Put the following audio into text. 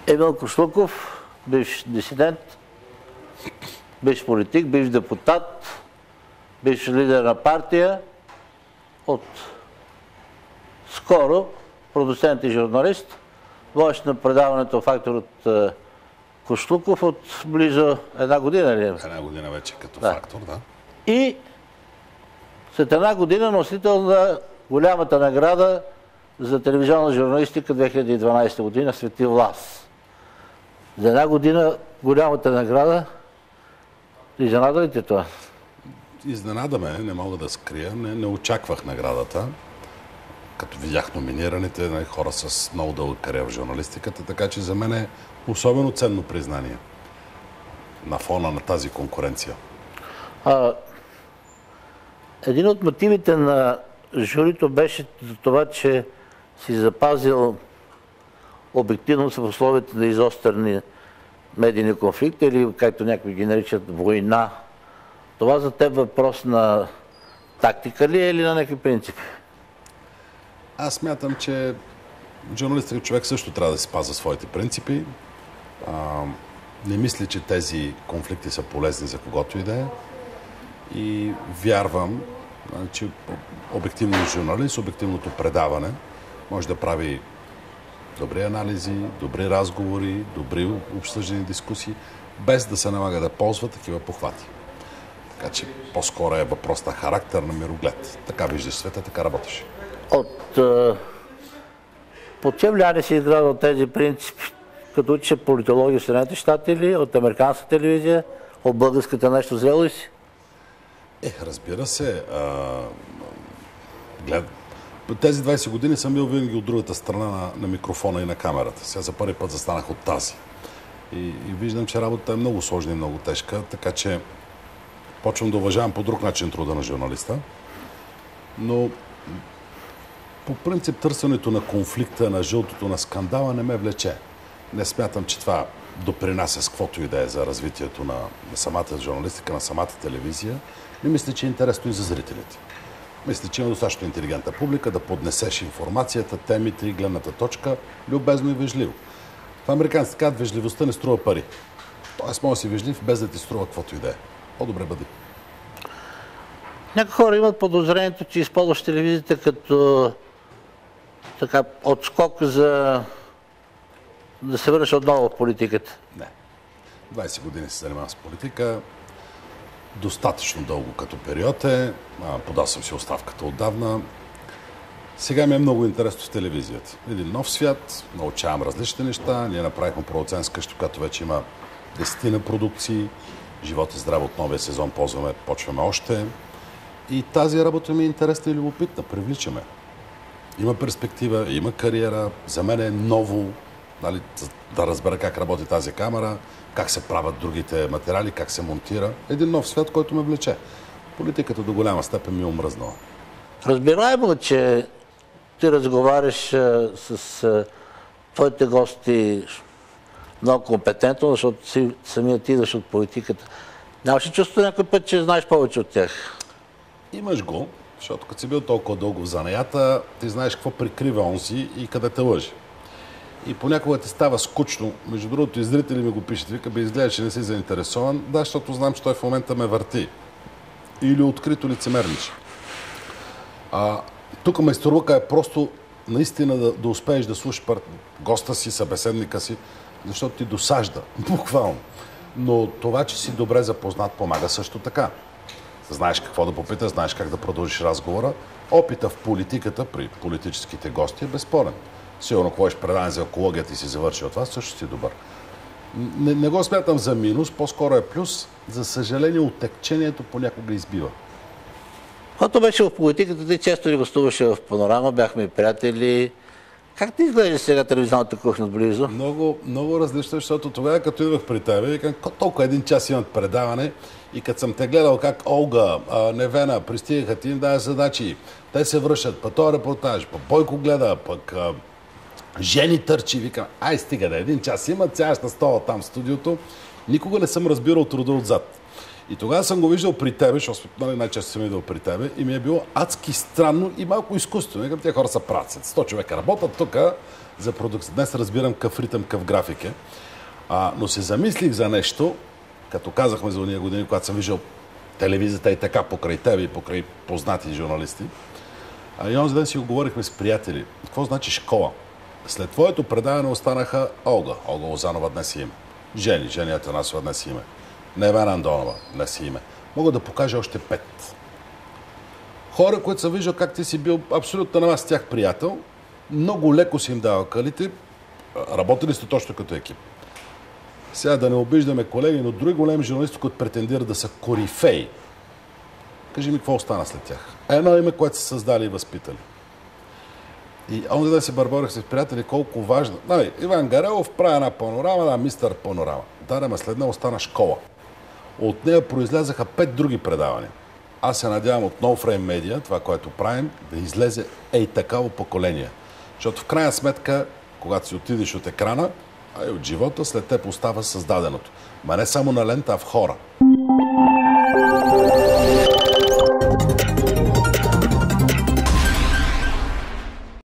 Емил Кошлуков, бивш дисидент, бивш политик, бивш депутат, бивш лидер на партия, от скоро продуцент и журналист, водещ на предаването "Фактор" от Кошлуков от близо една година ли? Една година вече като "Фактор", да. И след една година носител на голямата награда за телевизионна журналистика 2012 година "Свети Влас". За една година голямата награда, изненада ли те това? Изненада ме, не мога да скрия. Не очаквах наградата. Като видях номинираните хора с много дълга кариера в журналистиката, така че за мен е особено ценно признание на фона на тази конкуренция. Един от мотивите на журито беше за това, че си запазил обективност в условията на изострени медийни конфликти или, както някои ги наричат, война. Това за теб въпрос на тактика ли е или на някакви принципи? Аз смятам, че журналистът човек също трябва да си спазва своите принципи. Не мисля, че тези конфликти са полезни за когото и да е. И вярвам, че обективният журналист, обективното предаване може да прави добри анализи, добри разговори, добри обсъждани дискусии, без да се налага да ползва такива похвати. Така че по-скоро е въпрос на характер, на мироглед. Така виждаш света, така работиш. Под чие влияние си изграждал тези принципи? Като учиш политология в Съединените щати или от американска телевизия, от българската нещо взел ли си? Разбира се. Тези 20 години съм бил винаги от другата страна на микрофона и на камерата. Сега за първи път застанах от тази. И виждам, че работата е много сложна и много тежка, така че почвам да уважавам по друг начин труда на журналиста. Но по принцип търсенето на конфликта, на жълтото, на скандала не ме влече. Не смятам, че това допринася с каквото и да е за развитието на самата журналистика, на самата телевизия. Не мисля, че е интересно и за зрителите. Мисля, че има достатъчно интелигентна публика да поднесеш информацията, темите и гледната точка любезно и вежливо. В американците казват, вежливостта не струва пари. Тоест може да си вежлив, без да ти струва каквото и да е. По-добре бъди. Някои хора имат подозрението, че използваш телевизията като така отскок за да се върнеш отново в политиката. Не. 20 години се занимавам с политика. Достатъчно дълго като период е. Подал съм си оставката отдавна. Сега ми е много интересно в телевизията. Един нов свят, научавам различни неща. Ние направихме продуцентска къща, която вече има 10 продукции. Живот и здраве от новия сезон почваме още. И тази работа ми е интересна и любопитна. Привличаме. Има перспектива, има кариера. За мен е ново, да разбера как работи тази камера, как се правят другите материали, как се монтира. Един нов свят, който ме влече. Политиката до голяма степен ми е омръзнала. Разбираемо, че ти разговаряш с твоите гости много компетентно, защото самият ти идваш от политиката. Нямаш ли чувство някой път, че знаеш повече от тях? Имаш го, защото като си бил толкова дълго в занаята, ти знаеш какво прикрива онзи и къде те лъжи. И понякога ти става скучно. Между другото, и зрители ми го пишат. Вика, изгледа, че не си заинтересован. Да, защото знам, че той в момента ме върти. Или открито лицемерничи. Тук майсторлъка е просто наистина да успееш да слушаш госта си, събеседника си, защото ти досажда, буквално. Но това, че си добре запознат, помага също така. Знаеш какво да попиташ, знаеш как да продължиш разговора. Опита в политиката при политическите гости е безспорен. Сигурно, ако ходиш предаване за екологията и си завърши от това, също си добър. Не го смятам за минус, по-скоро е плюс. За съжаление, отекчението понякога избива. Когато беше в политиката, ти често ли гостуваше в Панорама, бяхме и приятели. Как ти изглежда сега телевизионната кухня отблизо? Много различно, защото тогава, като идвах при тебе, викам, толкова един час имат предаване и като съм те гледал как Олга, Невена пристигаха, ти им даде задачи, те се връщат, па този репортаж, па Бойко гледа, пък Жени търчи, викам, стига да един час имат, сега на стола там в студиото. Никога не съм разбирал труда отзад. И тогава съм го виждал при тебе, защото най-често съм идвал при тебе, и ми е било адски странно и малко изкуствено. Викам, тези хора са правци. 100 човека работят тук за продукция. Днес разбирам какъв ритъм, какъв график е. Но се замислих за нещо, като казахме за уния години, когато съм виждал телевизията и така покрай тебе и покрай познати журналисти. И онзи ден си го говорихме с приятели. Какво значи школа? След твоето предаване останаха Олга Лозанова, днес име. Жени Атанасова, днес име. Невена Андонова, днес име. Мога да покажа още 5. Хора, които съм виждал как ти си бил абсолютно на вас с тях приятел, много леко си им дава калите, работили сте точно като екип. Сега да не обиждаме колеги, но други големи журналисти, които претендират да са корифеи. Кажи ми, какво остана след тях? Едно име, което са създали и възпитали. И онзи да се бърборих с приятели, колко важно. Иван Гарелов прави една панорама, мистер панорама. Ма след нея остана школа. От нея произлязаха 5 други предавания. Аз се надявам от No Frame Media, това, което правим, да излезе такава поколение. Защото в крайна сметка, когато си отидеш от екрана, а и от живота, след теб остава създаденото. Ма не само на лента, а в хора.